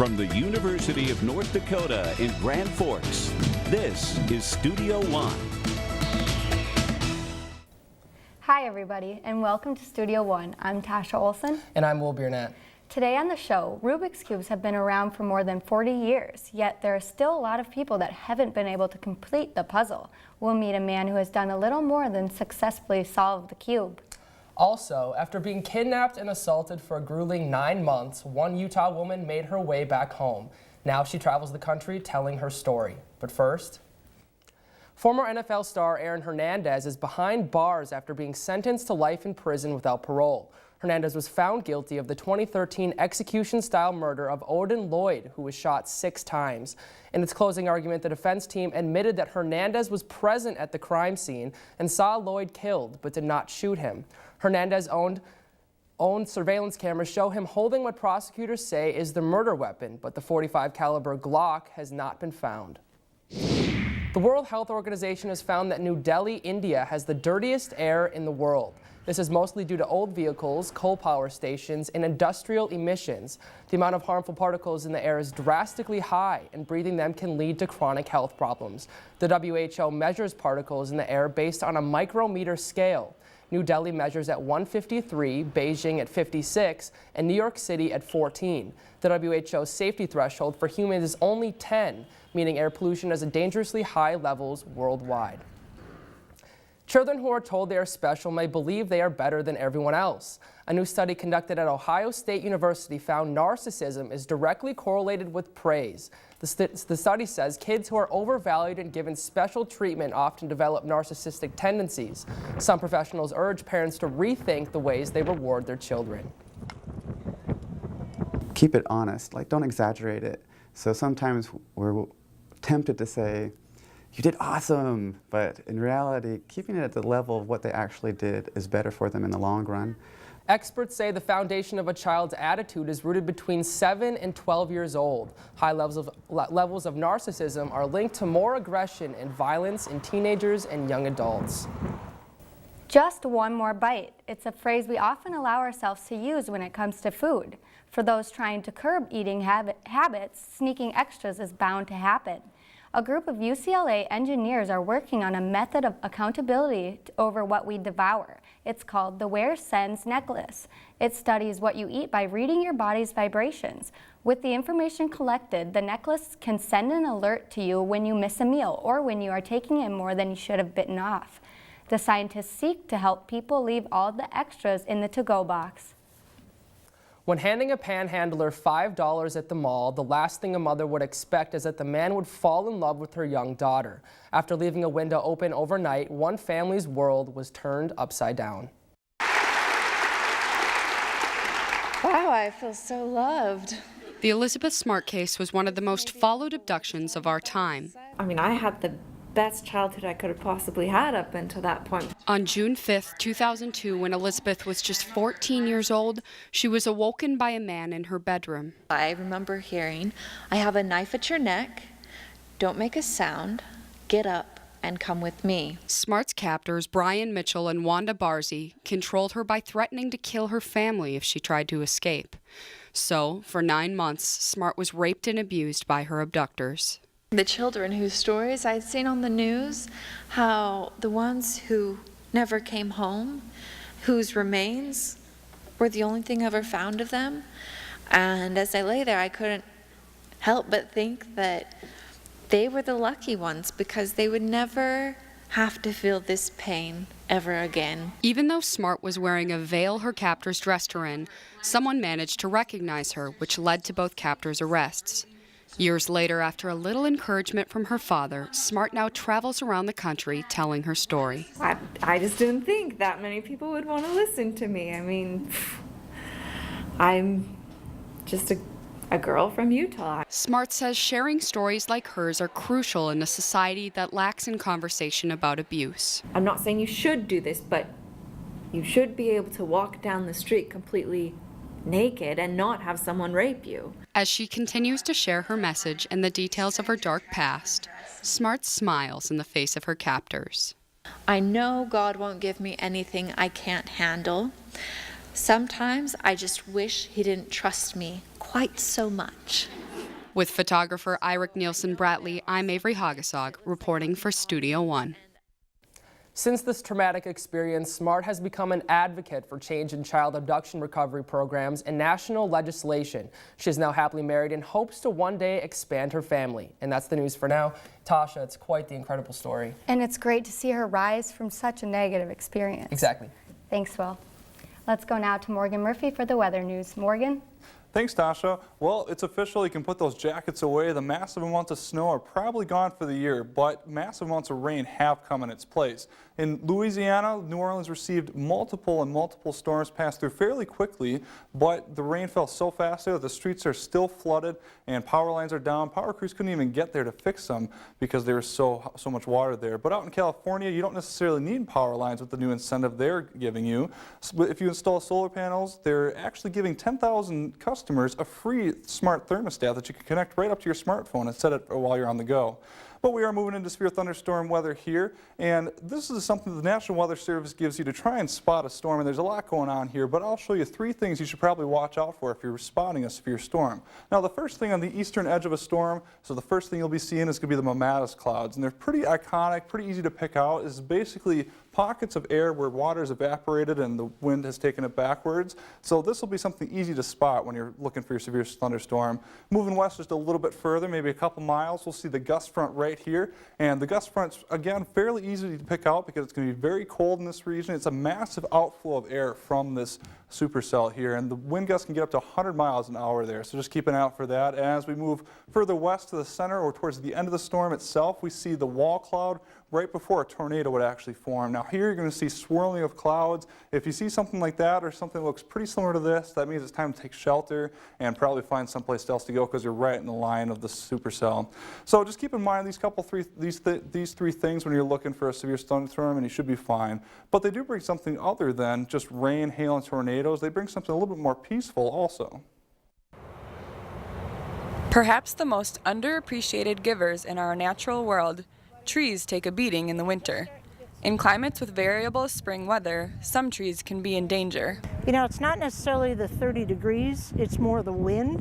From the University of North Dakota in Grand Forks, this is Studio One. Hi everybody, and welcome to Studio One. I'm Tasha Olson. And I'm Biernat. Today on the show, Rubiks Cubes have been around for more than 40 years, yet there are still a lot of people that haven't been able to complete the puzzle. We'll meet a man who has done a little more than successfully solve the cube. Also, after being kidnapped and assaulted for a grueling 9 months, one Utah woman made her way back home. Now she travels the country telling her story. But first, former NFL star Aaron Hernandez is behind bars after being sentenced to life in prison without parole. Hernandez was found guilty of the 2013 execution-style murder of Odin Lloyd, who was shot 6 times. In its closing argument, the defense team admitted that Hernandez was present at the crime scene and saw Lloyd killed, but did not shoot him. Hernandez owned surveillance cameras show him holding what prosecutors say is the murder weapon, but the .45 caliber Glock has not been found. The World Health Organization has found that New Delhi, India has the dirtiest air in the world. This is mostly due to old vehicles, coal power stations, and industrial emissions. The amount of harmful particles in the air is drastically high, and breathing them can lead to chronic health problems. The WHO measures particles in the air based on a micrometer scale. New Delhi measures at 153, Beijing at 56, and New York City at 14. The WHO's safety threshold for humans is only 10, meaning air pollution has a dangerously high levels worldwide. Children who are told they are special may believe they are better than everyone else. A new study conducted at Ohio State University found narcissism is directly correlated with praise. The study says kids who are overvalued and given special treatment often develop narcissistic tendencies. Some professionals urge parents to rethink the ways they reward their children. Keep it honest, don't exaggerate it. So sometimes we're tempted to say, "You did awesome," but in reality, keeping it at the level of what they actually did is better for them in the long run. Experts say the foundation of a child's attitude is rooted between 7 and 12 years old. High levels of narcissism are linked to more aggression and violence in teenagers and young adults. Just one more bite. It's a phrase we often allow ourselves to use when it comes to food. For those trying to curb eating habits, sneaking extras is bound to happen. A group of UCLA engineers are working on a method of accountability over what we devour. It's called the Where Sends necklace. It studies what you eat by reading your body's vibrations. With the information collected, the necklace can send an alert to you when you miss a meal or when you are taking in more than you should have bitten off. The scientists seek to help people leave all the extras in the to-go box. When handing a panhandler $5 at the mall, the last thing a mother would expect is that the man would fall in love with her young daughter. After leaving a window open overnight, one family's world was turned upside down. Wow, I feel so loved. The Elizabeth Smart case was one of the most followed abductions of our time. I mean, I had the best childhood I could have possibly had up until that point. On June 5th, 2002, when Elizabeth was just 14 years old, she was awoken by a man in her bedroom. I remember hearing, "I have a knife at your neck. Don't make a sound. Get up and come with me." Smart's captors, Brian Mitchell and Wanda Barzy, controlled her by threatening to kill her family if she tried to escape. So, for 9 months, Smart was raped and abused by her abductors. The children whose stories I'd seen on the news, how the ones who never came home, whose remains were the only thing ever found of them. And as I lay there, I couldn't help but think that they were the lucky ones because they would never have to feel this pain ever again. Even though Smart was wearing a veil her captors dressed her in, someone managed to recognize her, which led to both captors' arrests. Years later, after a little encouragement from her father, Smart now travels around the country telling her story. I just didn't think that many people would want to listen to me. I mean, I'm just a girl from Utah. Smart says sharing stories like hers are crucial in a society that lacks in conversation about abuse. I'm not saying you should do this, but you should be able to walk down the street completely naked and not have someone rape you. As she continues to share her message and the details of her dark past, Smart smiles in the face of her captors. I know God won't give me anything I can't handle. Sometimes I just wish He didn't trust me quite so much. With photographer Eirik Nielsen Bratley, I'm Avery Hagasog, reporting for Studio One. Since this traumatic experience, SMART has become an advocate for change in child abduction recovery programs and national legislation. She is now happily married and hopes to one day expand her family. And that's the news for now. Tasha, it's quite the incredible story. And it's great to see her rise from such a negative experience. Exactly. Thanks, Will. Let's go now to Morgan Murphy for the weather news. Morgan? Thanks, Tasha. Well, it's official. You can put those jackets away. The massive amounts of snow are probably gone for the year, but massive amounts of rain have come in its place. In Louisiana, New Orleans received multiple storms passed through fairly quickly, but the rain fell so fast there that the streets are still flooded and power lines are down. Power crews couldn't even get there to fix them because there was so much water there. But out in California, you don't necessarily need power lines with the new incentive they're giving you. So if you install solar panels, they're actually giving 10,000 customers a free smart thermostat that you can connect right up to your smartphone and set it while you're on the go. But we are moving into severe thunderstorm weather here, and this is something the National Weather Service gives you to try and spot a storm, and there's a lot going on here, but I'll show you 3 things you should probably watch out for if you're spotting a severe storm. Now, the first thing on the eastern edge of a storm, so the first thing you'll be seeing is going to be the mammatus clouds, and they're pretty iconic, pretty easy to pick out. It's basically pockets of air where water is evaporated and the wind has taken it backwards. So this will be something easy to spot when you're looking for your severe thunderstorm. Moving west just a little bit further, maybe a couple miles, we'll see the gust front right here. And the gust front's, again, fairly easy to pick out because it's going to be very cold in this region. It's a massive outflow of air from this supercell here, and the wind gusts can get up to 100 miles an hour there, so just keep an eye out for that. As we move further west to the center or towards the end of the storm itself, we see the wall cloud right before a tornado would actually form. Now here you're going to see swirling of clouds. If you see something like that or something that looks pretty similar to this, that means it's time to take shelter and probably find someplace else to go because you're right in the line of the supercell. So just keep in mind these three things when you're looking for a severe thunderstorm, and you should be fine. But they do bring something other than just rain, hail, and tornadoes. They bring something a little bit more peaceful also. Perhaps the most underappreciated givers in our natural world, trees take a beating in the winter. In climates with variable spring weather, some trees can be in danger. You know, it's not necessarily the 30 degrees, it's more the wind.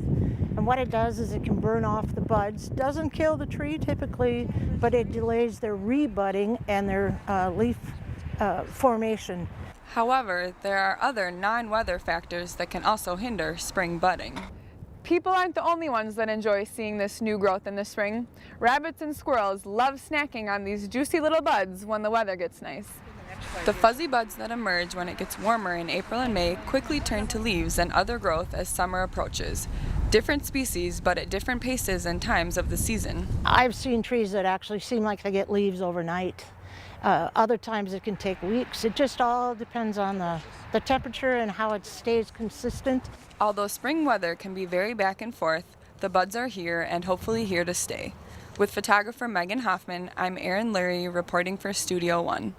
And what it does is it can burn off the buds. Doesn't kill the tree typically, but it delays their rebudding and their leaf formation. However, there are other non-weather factors that can also hinder spring budding. People aren't the only ones that enjoy seeing this new growth in the spring. Rabbits and squirrels love snacking on these juicy little buds when the weather gets nice. The fuzzy buds that emerge when it gets warmer in April and May quickly turn to leaves and other growth as summer approaches. Different species, but at different paces and times of the season. I've seen trees that actually seem like they get leaves overnight. Other times it can take weeks. It just all depends on the temperature and how it stays consistent. Although spring weather can be very back and forth, the buds are here and hopefully here to stay. With photographer Megan Hoffman, I'm Erin Lurie reporting for Studio One.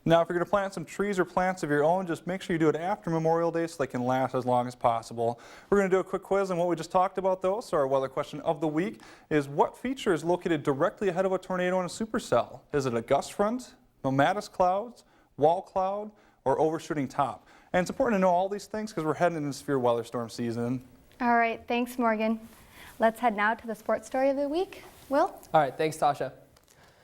Now, if you're going to plant some trees or plants of your own, just make sure you do it after Memorial Day so they can last as long as possible. We're going to do a quick quiz on what we just talked about, though. So our weather question of the week is, what feature is located directly ahead of a tornado in a supercell? Is it a gust front, mammatus clouds, wall cloud, or overshooting top? And it's important to know all these things because we're heading into severe weather storm season. All right, thanks, Morgan. Let's head now to the sports story of the week. Will? All right, thanks, Tasha.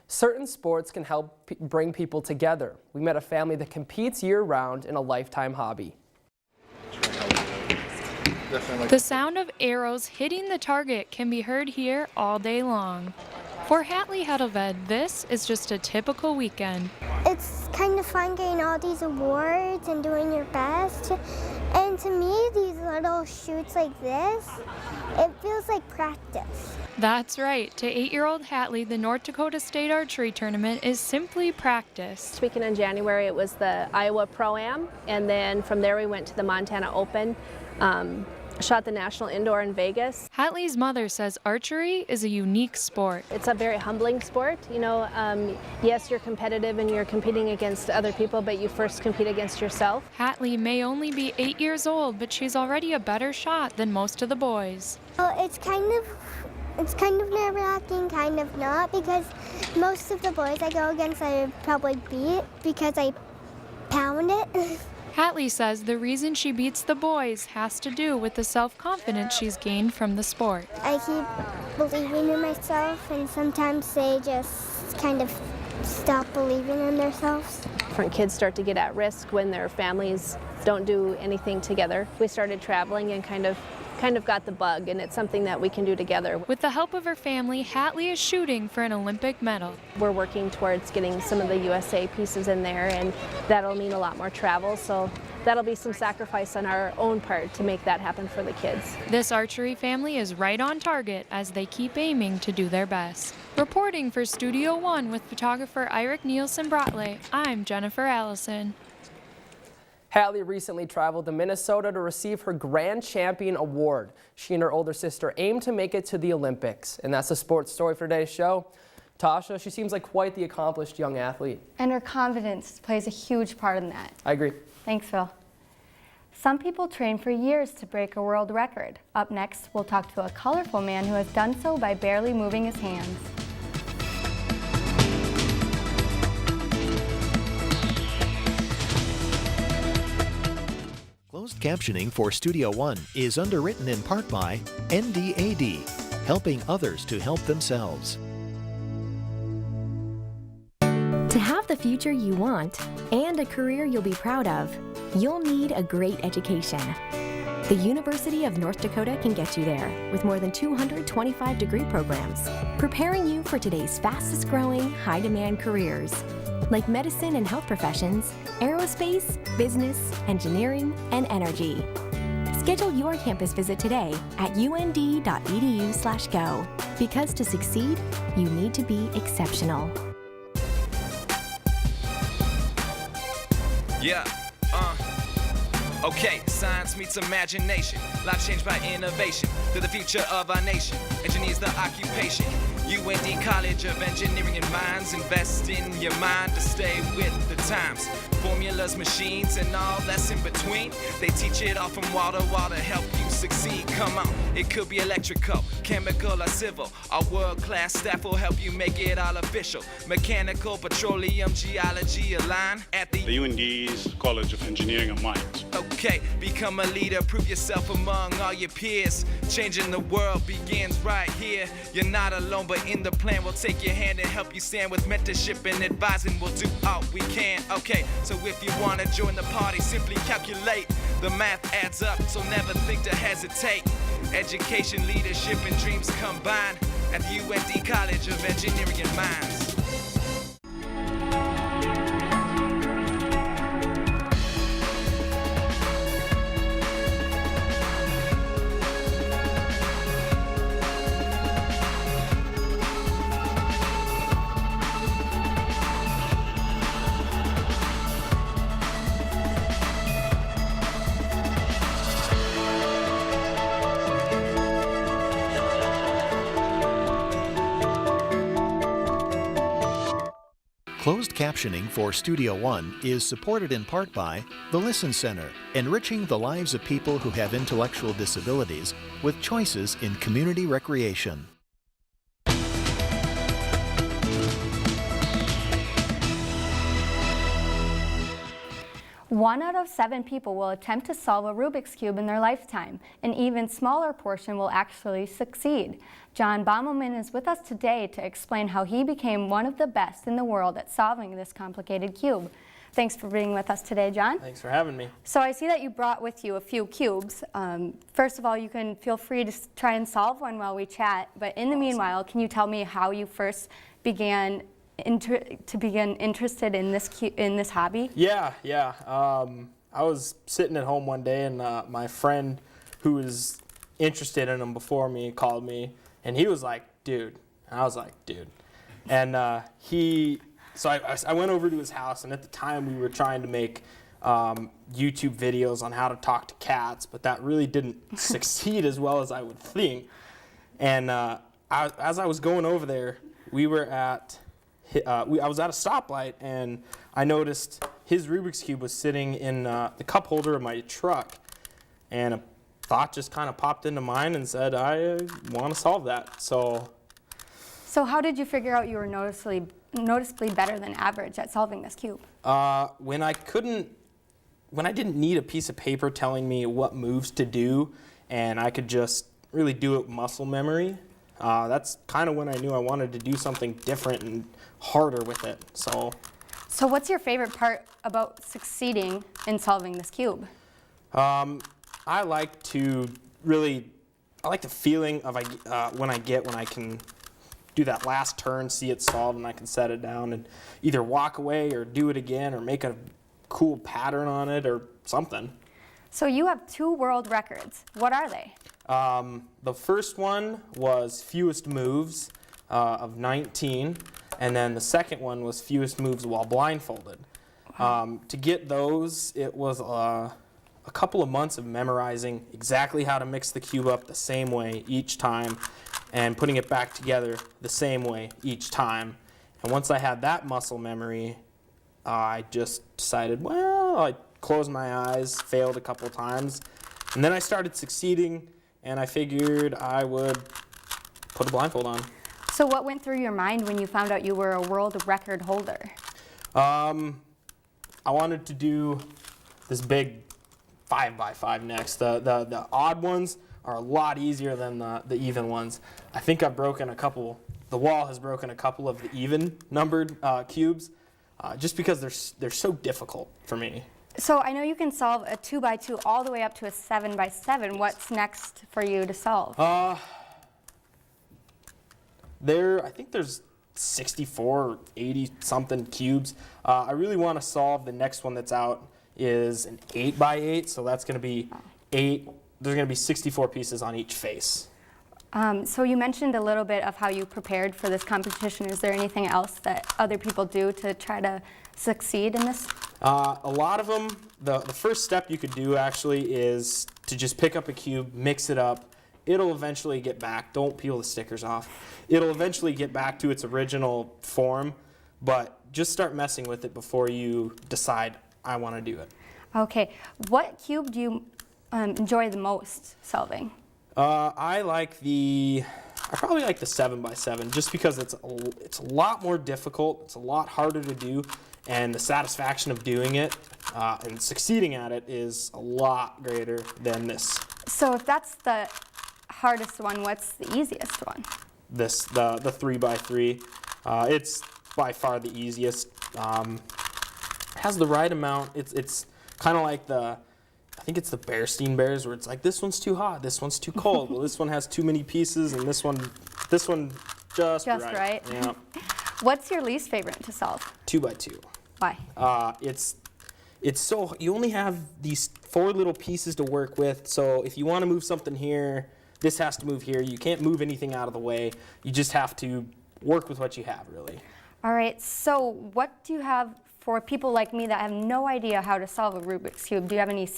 Certain sports can help bring people together. We met a family that competes year-round in a lifetime hobby. The sound of arrows hitting the target can be heard here all day long. For Hatley Hedelved, this is just a typical weekend. It's kind of fun getting all these awards and doing your best. And to me, these little shoots like this, it feels like practice. That's right. To 8-year-old Hatley, the North Dakota State Archery Tournament is simply practice. This weekend in January, it was the Iowa Pro-Am, and then from there we went to the Montana Open. Shot the National Indoor in Vegas. Hatley's mother says archery is a unique sport. It's a very humbling sport. You know, yes, you're competitive and you're competing against other people, but you first compete against yourself. Hatley may only be 8 years old, but she's already a better shot than most of the boys. Well, it's kind of nerve-wracking, kind of not, because most of the boys I go against I probably beat because I pound it. Hatley says the reason she beats the boys has to do with the self-confidence she's gained from the sport. I keep believing in myself, and sometimes they just kind of stop believing in themselves. Different kids start to get at risk when their families don't do anything together. We started traveling and kind of got the bug, and it's something that we can do together. With the help of her family, Hatley is shooting for an Olympic medal. We're working towards getting some of the USA pieces in there, and that'll mean a lot more travel, so that'll be some sacrifice on our own part to make that happen for the kids. This archery family is right on target as they keep aiming to do their best. Reporting for Studio One with photographer Eirik Nielsen Bratle, I'm Jennifer Allison. Hatley recently traveled to Minnesota to receive her Grand Champion Award. She and her older sister aim to make it to the Olympics. And that's the sports story for today's show. Tasha, she seems like quite the accomplished young athlete. And her confidence plays a huge part in that. I agree. Thanks, Phil. Some people train for years to break a world record. Up next, we'll talk to a colorful man who has done so by barely moving his hands. Closed captioning for Studio One is underwritten in part by NDAD, helping others to help themselves. To have the future you want and a career you'll be proud of, you'll need a great education. The University of North Dakota can get you there with more than 225 degree programs, preparing you for today's fastest growing, high demand careers, like medicine and health professions, aerospace, business, engineering, and energy. Schedule your campus visit today at und.edu/go, because to succeed, you need to be exceptional. Yeah, okay, science meets imagination. Life changed by innovation. Through the future of our nation. Engineers the occupation. UND College of Engineering and Mines. Invest in your mind to stay with the times. Formulas, machines, and all that's in between. They teach it all from wall to wall to help you succeed. Come on, it could be electrical, chemical, or civil. Our world-class staff will help you make it all official. Mechanical, petroleum, geology align at the UND's College of Engineering and Mines. Okay, become a leader, prove yourself among all your peers. Changing the world begins right here. You're not alone, but in the plan, we'll take your hand and help you stand with mentorship and advising. We'll do all we can. Okay, so if you want to join the party, simply calculate. The math adds up, so never think to hesitate. Education, leadership, and dreams combine at the UND College of Engineering and Mines. Closed captioning for Studio One is supported in part by the Listen Center, enriching the lives of people who have intellectual disabilities with choices in community recreation. 1 out of 7 people will attempt to solve a Rubik's Cube in their lifetime. An even smaller portion will actually succeed. John Bommelman is with us today to explain how he became one of the best in the world at solving this complicated cube. Thanks for being with us today, John. Thanks for having me. So I see that you brought with you a few cubes. First of all, you can feel free to try and solve one while we chat, but in the meanwhile, can you tell me how you first began interested in this hobby? Yeah. I was sitting at home one day, and my friend who was interested in them before me called me, and he was like, "Dude," and I was like, "Dude," and So I went over to his house, and at the time we were trying to make YouTube videos on how to talk to cats, but that really didn't succeed as well as I would think. And as I was going over there, we were at I was at a stoplight, and I noticed his Rubik's Cube was sitting in the cup holder of my truck, and a thought just kind of popped into mine and said, I want to solve that. So how did you figure out you were noticeably better than average at solving this cube? When I couldn't when I didn't need a piece of paper telling me what moves to do, and I could just really do it with muscle memory, that's kind of when I knew I wanted to do something different and harder with it. So what's your favorite part about succeeding in solving this cube? I like the feeling of when I can do that last turn, see it solved, and I can set it down and either walk away or do it again or make a cool pattern on it or something. So you have 2 world records. What are they? The first one was fewest moves of 19, and then the second one was fewest moves while blindfolded. To get those, it was a couple of months of memorizing exactly how to mix the cube up the same way each time and putting it back together the same way each time. And once I had that muscle memory, I just decided, well, I closed my eyes, failed a couple times, and then I started succeeding, and I figured I would put a blindfold on. So what went through your mind when you found out you were a world record holder? I wanted to do this big 5x5 next. The odd ones are a lot easier than the even ones. I think I've broken a couple, the wall has broken a couple of the even numbered cubes just because they're so difficult for me. So I know you can solve a 2x2 all the way up to a 7x7. What's next for you to solve? I think there's 64 or 80 something cubes. I really want to solve the next one that's out is an 8x8, so that's going to be 8. There's going to be 64 pieces on each face. So you mentioned a little bit of how you prepared for this competition. Is there anything else that other people do to try to succeed in this? A lot of them, the first step you could do actually is to just pick up a cube, mix it up. It'll eventually get back. Don't peel the stickers off. It'll eventually get back to its original form, but just start messing with it before you decide, I want to do it. Okay. What cube do you enjoy the most solving? I probably like the 7x7 just because it's a lot more difficult, it's a lot harder to do, and the satisfaction of doing it and succeeding at it is a lot greater than this. So if that's the hardest one, what's the easiest one? The 3x3. It's by far the easiest. Has the right amount. It's kind of like I think it's the Bearstein Bears where it's like this one's too hot, this one's too cold. Well, this one has too many pieces, and this one just right. Yeah. What's your least favorite to solve? 2x2. Why? It's so you only have these 4 little pieces to work with. So if you want to move something here, this has to move here. You can't move anything out of the way. You just have to work with what you have, really. All right. So what do you have for people like me that have no idea how to solve a Rubik's Cube? Do you have any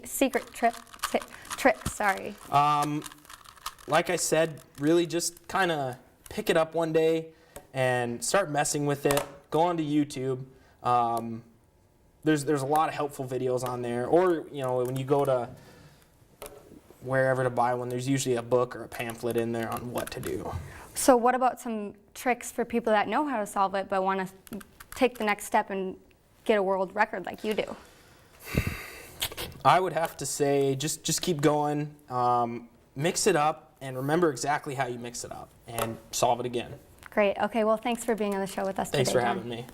secret tricks? Sorry. Like I said, really just kind of pick it up one day and start messing with it. Go onto YouTube. There's a lot of helpful videos on there. Or when you go to wherever to buy one, there's usually a book or a pamphlet in there on what to do. So what about some tricks for people that know how to solve it but want to take the next step and get a world record like you do? I would have to say just keep going, mix it up, and remember exactly how you mix it up, and solve it again. Great. Okay, well, thanks for being on the show with us today, Thanks for John. having me.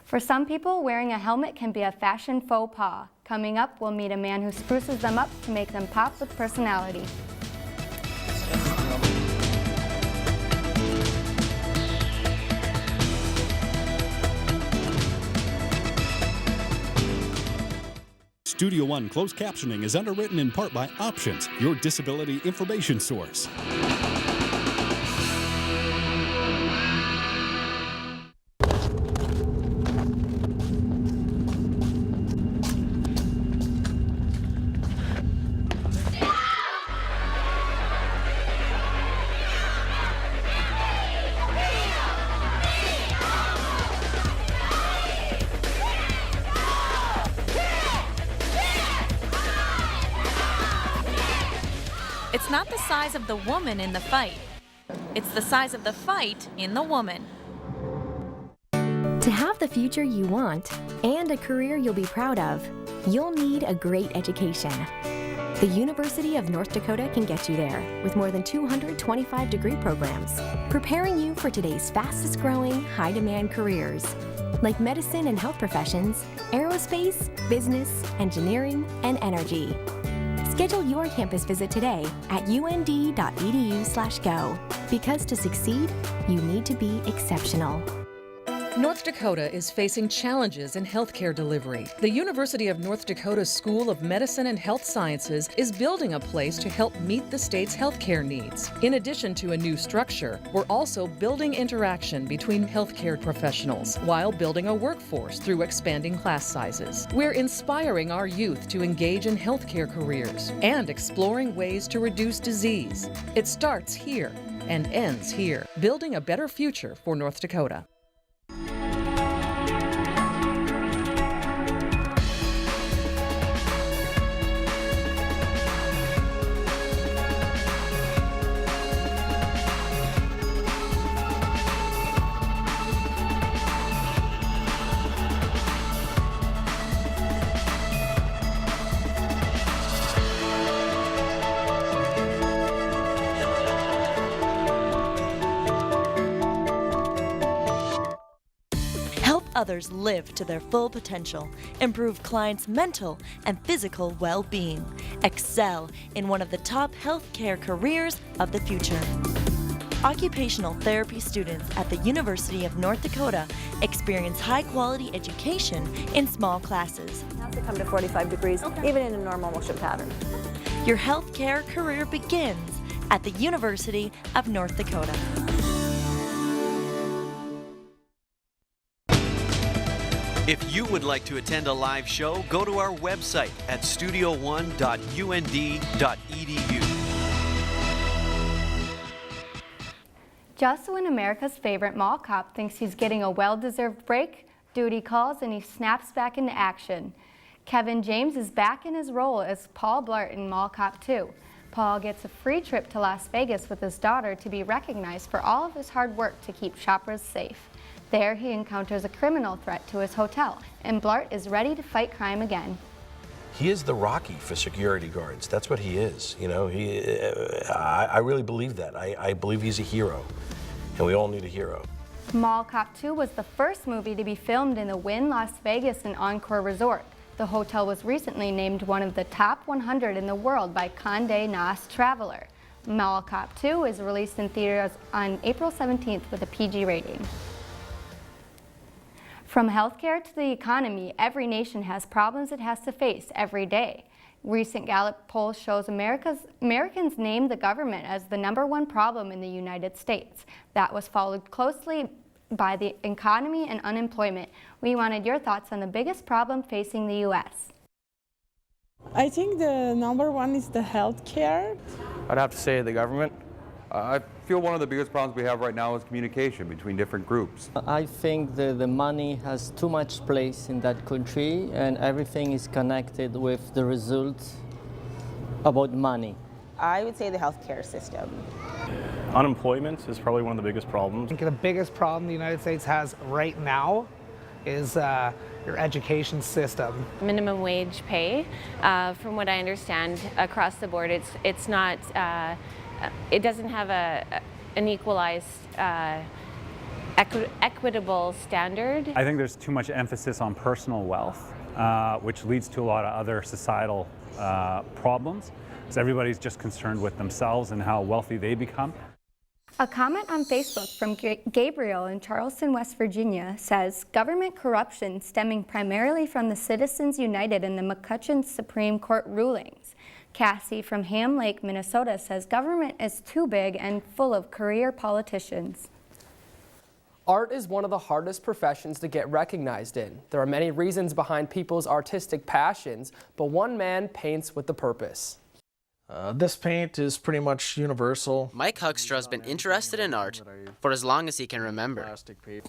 For some people, wearing a helmet can be a fashion faux pas. Coming up, we'll meet a man who spruces them up to make them pop with personality. Studio One closed captioning is underwritten in part by Options, your disability information source. It's not the size of the woman in the fight. It's the size of the fight in the woman. To have the future you want and a career you'll be proud of, you'll need a great education. The University of North Dakota can get you there with more than 225 degree programs, preparing you for today's fastest growing, high demand careers, like medicine and health professions, aerospace, business, engineering, and energy. Schedule your campus visit today at und.edu/go, because to succeed, you need to be exceptional. North Dakota is facing challenges in healthcare delivery. The University of North Dakota School of Medicine and Health Sciences is building a place to help meet the state's healthcare needs. In addition to a new structure, we're also building interaction between healthcare professionals while building a workforce through expanding class sizes. We're inspiring our youth to engage in healthcare careers and exploring ways to reduce disease. It starts here and ends here, building a better future for North Dakota. Others live to their full potential, improve clients' mental and physical well-being, excel in one of the top healthcare careers of the future. Occupational therapy students at the University of North Dakota experience high-quality education in small classes. It has to come to 45 degrees, even in a normal motion pattern. Your healthcare career begins at the University of North Dakota. If you would like to attend a live show, go to our website at studio1.und.edu. Just when America's favorite mall cop thinks he's getting a well-deserved break, duty calls and he snaps back into action. Kevin James is back in his role as Paul Blart in Mall Cop 2. Paul gets a free trip to Las Vegas with his daughter to be recognized for all of his hard work to keep shoppers safe. There, he encounters a criminal threat to his hotel, and Blart is ready to fight crime again. He is the Rocky for security guards. That's what he is. You know, I really believe that. I believe he's a hero, and we all need a hero. Mall Cop 2 was the first movie to be filmed in the Wynn Las Vegas and Encore Resort. The hotel was recently named one of the top 100 in the world by Condé Nast Traveler. Mall Cop 2 is released in theaters on April 17th with a PG rating. From healthcare to the economy, every nation has problems it has to face every day. Recent Gallup poll shows Americans name the government as the #1 problem in the United States. That was followed closely by the economy and unemployment. We wanted your thoughts on the biggest problem facing the U.S. I think the #1 is the healthcare. I'd have to say the government. I feel one of the biggest problems we have right now is communication between different groups. I think the money has too much place in that country, and everything is connected with the results about money. I would say the healthcare system. Unemployment is probably one of the biggest problems. I think the biggest problem the United States has right now is your education system. Minimum wage pay, from what I understand, across the board, it's not. It doesn't have an equalized, equitable standard. I think there's too much emphasis on personal wealth, which leads to a lot of other societal problems. So everybody's just concerned with themselves and how wealthy they become. A comment on Facebook from Gabriel in Charleston, West Virginia says, government corruption stemming primarily from the Citizens United and the McCutcheon Supreme Court rulings. Cassie from Ham Lake, Minnesota says government is too big and full of career politicians. Art is one of the hardest professions to get recognized in. There are many reasons behind people's artistic passions, but one man paints with a purpose. This paint is pretty much universal. Mike Hugstra's been interested in art for as long as he can remember.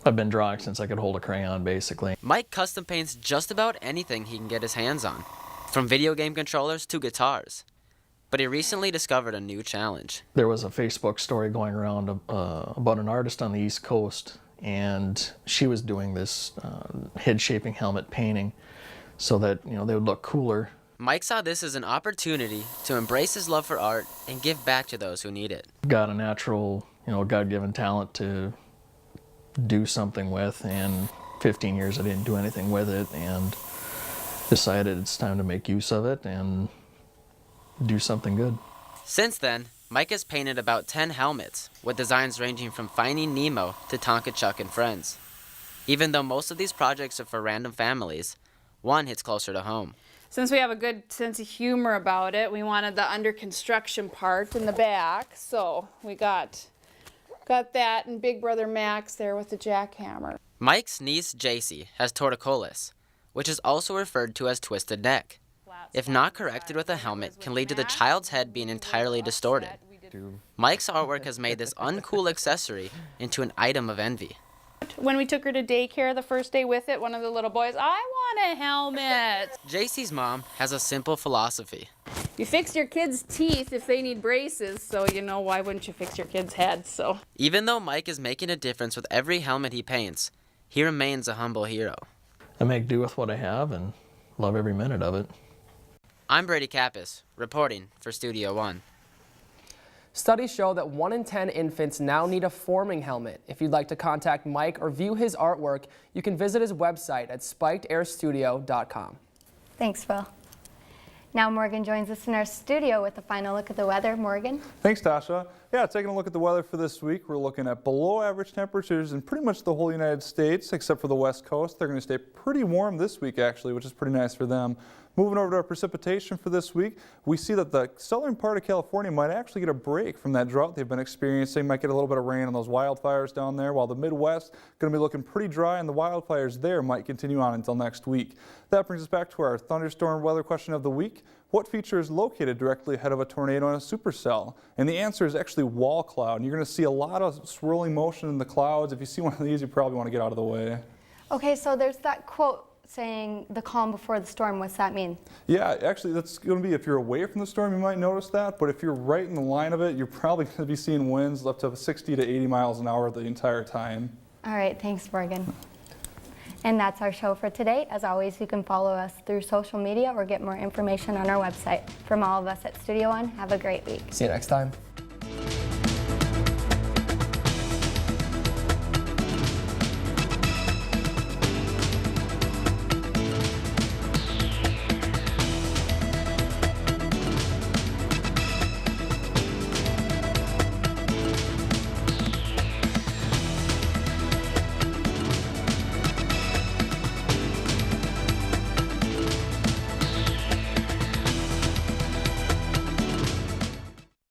I've been drawing since I could hold a crayon, basically. Mike custom paints just about anything he can get his hands on, from video game controllers to guitars. But he recently discovered a new challenge. There was a Facebook story going around about an artist on the East Coast. and she was doing this head-shaping helmet painting so that, you know, they would look cooler. Mike saw this as an opportunity to embrace his love for art and give back to those who need it. Got a natural, you know, God-given talent to do something with, and 15 years I didn't do anything with it, and decided it's time to make use of it and do something good. Since then, Mike has painted about 10 helmets, with designs ranging from Finding Nemo to Tonka Chuck and Friends. Even though most of these projects are for random families, one hits closer to home. Since we have a good sense of humor about it, we wanted the under construction part in the back, so we got that, and Big Brother Max there with the jackhammer. Mike's niece, JC, has torticollis, which is also referred to as twisted neck. If not corrected with a helmet, can lead to the child's head being entirely distorted. Mike's artwork has made this uncool accessory into an item of envy. When we took her to daycare the first day with it, one of the little boys, I want a helmet. JC's mom has a simple philosophy. You fix your kids' teeth if they need braces, so you know, why wouldn't you fix your kids' heads? So even though Mike is making a difference with every helmet he paints, he remains a humble hero. I make do with what I have and love every minute of it. I'm Brady Kappas, reporting for Studio One. Studies show that 1 in 10 infants now need a forming helmet. If you'd like to contact Mike or view his artwork, you can visit his website at spikedAirstudio.com. Thanks, Phil. Now Morgan joins us in our studio with a final look at the weather. Morgan? Thanks, Tasha. Yeah, taking a look at the weather for this week, we're looking at below average temperatures in pretty much the whole United States, except for the West Coast. They're going to stay pretty warm this week, actually, which is pretty nice for them. Moving over to our precipitation for this week, we see that the southern part of California might actually get a break from that drought they've been experiencing. Might get a little bit of rain on those wildfires down there, while the Midwest going to be looking pretty dry, and the wildfires there might continue on until next week. That brings us back to our thunderstorm weather question of the week. What feature is located directly ahead of a tornado in a supercell? And the answer is actually wall cloud. And you're going to see a lot of swirling motion in the clouds. If you see one of these, you probably want to get out of the way. Okay, so there's that quote saying the calm before the storm. What's that mean? Yeah, actually that's going to be if you're away from the storm, you might notice that. But if you're right in the line of it, you're probably going to be seeing winds up to 60 to 80 miles an hour the entire time. All right, thanks, Morgan. And that's our show for today. As always, you can follow us through social media or get more information on our website. From all of us at Studio One, have a great week. See you next time.